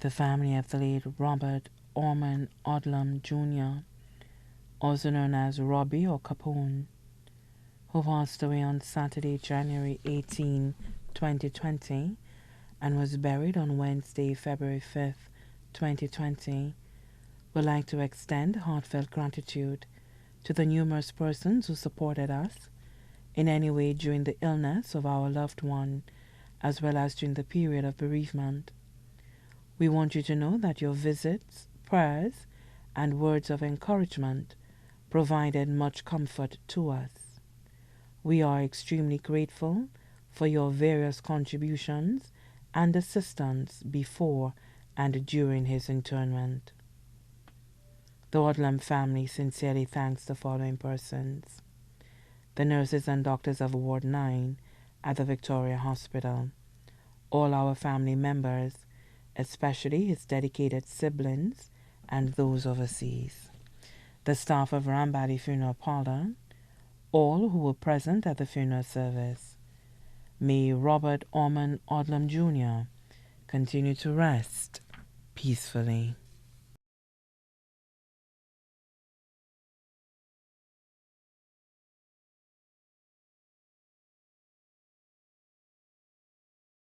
The family of the late Robert Orman Odlum Jr., also known as Robbie or Capone, who passed away on Saturday, January 18, 2020, and was buried on Wednesday, February 5th, 2020, would like to extend heartfelt gratitude to the numerous persons who supported us in any way during the illness of our loved one, as well as during the period of bereavement. We want you to know that your visits, prayers, and words of encouragement provided much comfort to us. We are extremely grateful for your various contributions and assistance before and during his interment. The Odlum family sincerely thanks the following persons: the nurses and doctors of Ward 9 at the Victoria Hospital, all our family members, especially his dedicated siblings and those overseas, the staff of Rambadi Funeral Parlor, all who were present at the funeral service. May Robert Orman Odlum Jr. continue to rest peacefully.